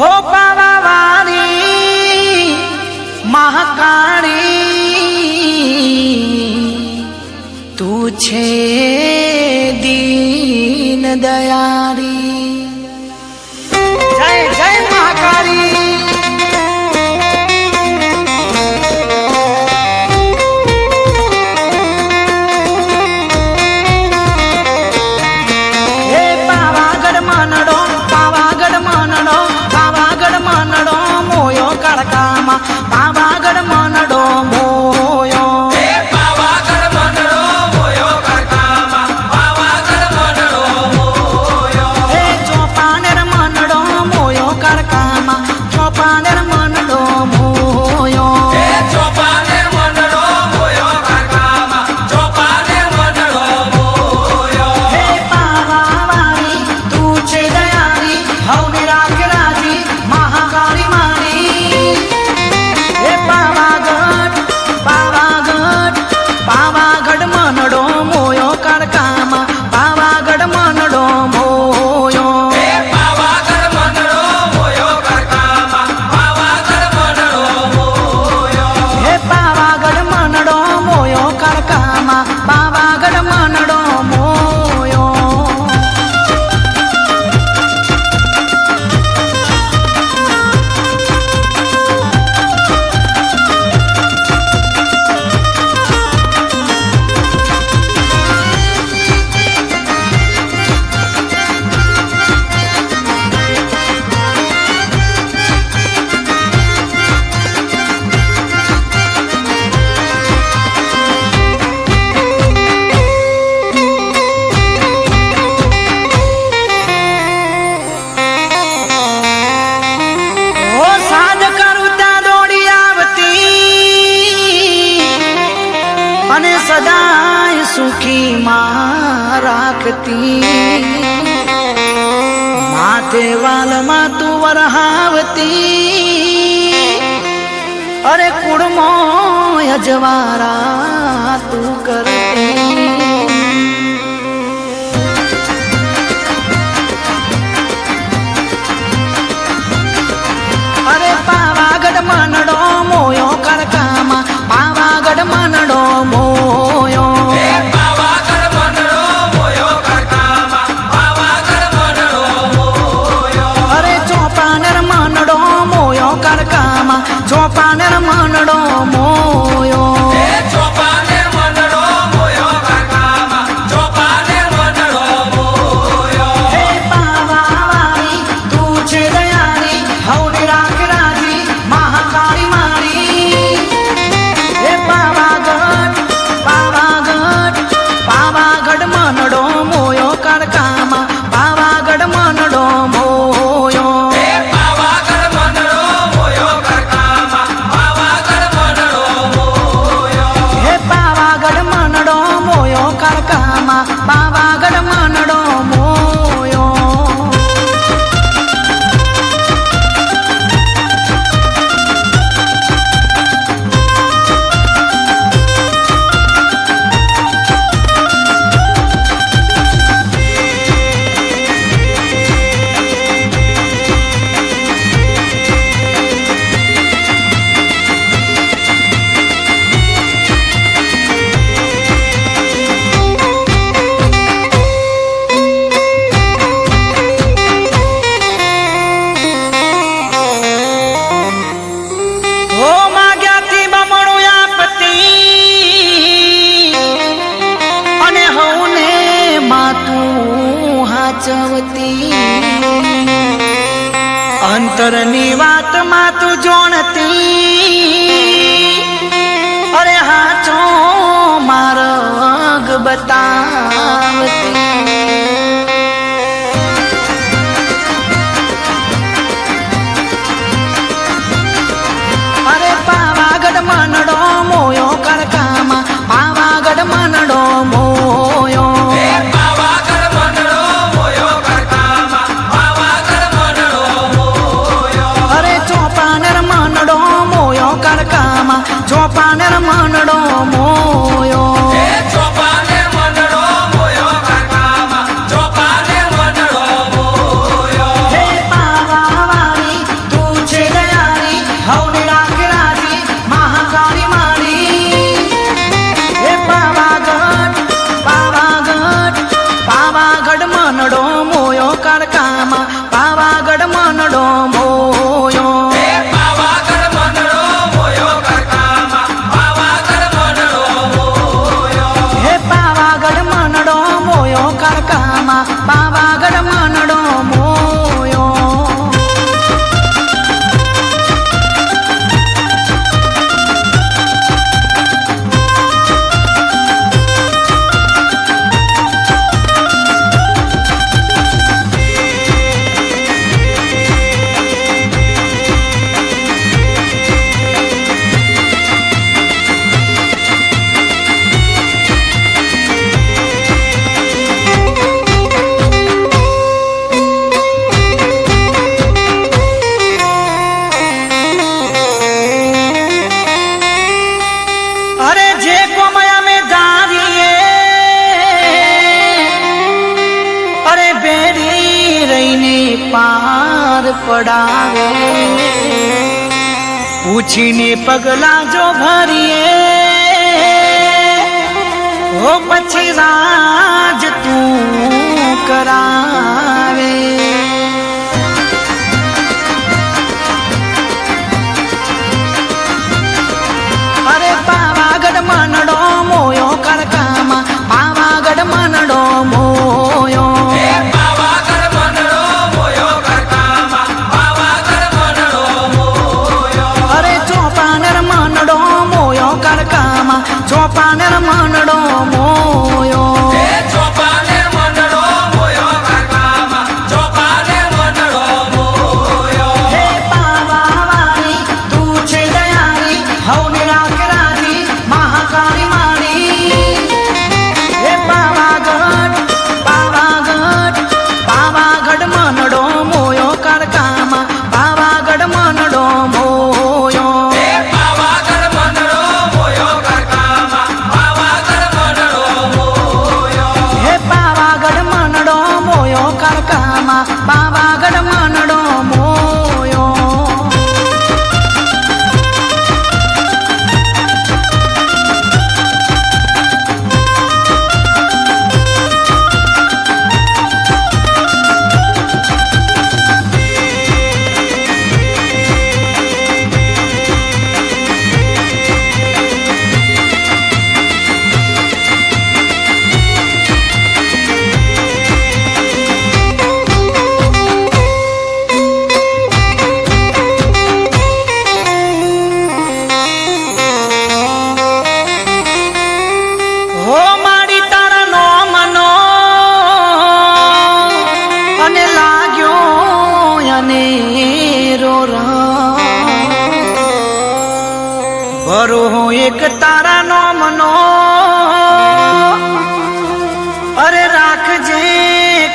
हो पावावारी महाकाली तू छे दीन दयारी। जय जय महाकाली। पावागढ़ मनडो मोयो पावागढ़ मनडो मोयो करकामा पावागढ़ मनडो मोयो चौपानेर मनडो मोयो करकामा चौपानेर मनडो मोयो चौपानेर मनडो मोयो करकामा चौपानेर मनडो मोयो पावावारी तू छे दयारी हवने राख राजी महाकाली मारी। पावागढ़ मनडो मोयो करकामा पावागढ़ मनडो मोयो पावागढ़ मनडो मोयो करकामा पावागढ़ मनडो मोयो पावागढ़ मनडो मोयो करकामा पावागढ़ मनडो मोयो। सदाय सुखी मां राखती माथे वाल मा तू वरहावती अरे कुड़मो यजवारा तू करती। अरे पावागढ़ मनडो मोयो करकामा पावागढ़ मनडो मोयो पावागढ़ मनडो मोयो करकामा पावागढ़ मनडो मोयो अरे चौपानेर मनडो मोयो करकामा चौपानेर मनडो मोयो चौपानेर मनडो मोयो करकामा चौपानेर मनडो मोयो पावावारी तू छे दयारी हवने राख राजी महाकाली मारी। पावागढ़ मनडो मोयो करकामा पावागढ़ मनडो मोयो पावागढ़ मनडो मोयो करकामा पावागढ़ मनडो मोयो पावागढ़ मनडो मोयो करकामा पावागढ़ मनडो मोयो। अंतरनी वात मा तू जोणती अरे हाचो मार्ग बतावती। अरे पावागढ़ मनडो मोयो करकामा पावागढ़ मनडो मोयो पावागढ़ मनडो मोयो करकामा पावागढ़ मनडो मोयो अरे चौपानेर मनडो मोयो करकामा चौपानेर मनडो मोयो चौपानेर मनडो मोयो પાર પડાવે પૂછીને પગલા જો ભરીએ હો પછી રાજ તું કરાવે અરે પાવાગઢ મનડો મોયો કડકામાં પાવાગઢ મનડો મોયો પાવાગઢ મનડો મોયો કડકામાં પાવાગઢ મનડો મોયો અરે ચોપાનેર મનડો મોયો કડકામાં ચોપાનેર મનડો મોયો ચોપાનેર મનડો મોયો કડકામાં ચોપાનેર મનડો મોયો હે પાવાવાળી તું છે દયાળી હવને રાખ રાજી મહાકાળી માળી હે પાવાગઢ પાવાગઢ પાવાગઢ મનડો મોયો કડકામાં પાવાગઢ મનડો મોયો પાવાગઢ મનડો મોયો કડકામાં પાવાગઢ મનડો મોયો હે પાવાગઢ મનડો મોયો કડકામાં પાવાગઢ મનડો મોયો હો મારી તારા નો મનો અને લાગ્યો અને ભરો એક તારા નો મનો અરે રાખજે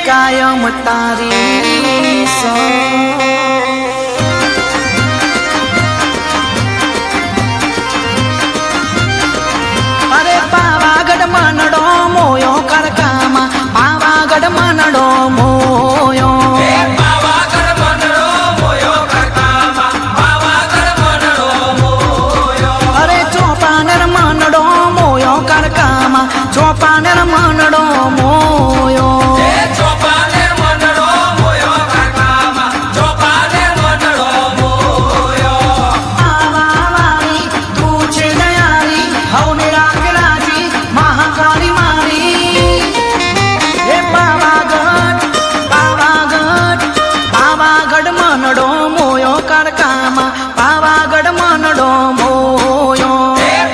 કાયમ તારી અરે પાવાગઢ મનડો મોયો કડકામાં પાવાગઢ મનડો મોયો પાવાગઢ મનડો મોયો કડકામાં પાવાગઢ મનડો મોયો અરે ચોપાનેર મનડો મોયો કડકામાં ચોપાનેર મનડો મોયો ચોપાનેર મનડો મોયો કડકામાં ચોપાનેર મનડો મોયો પાવાવાળી તું છે દયાળી હવને રાખ રાજી મહાકાળી માળી હે પાવાગઢ પાવાગઢ પાવાગઢ મનડો મોયો કડકામાં પાવાગઢ મનડો મોયો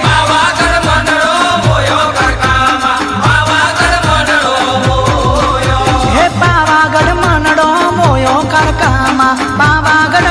પાવાગઢ મનડો મોયો કડકામાં પાવાગઢ મનડો મોયો હે પાવાગઢ મનડો મોયો કડકામાં પાવાગઢ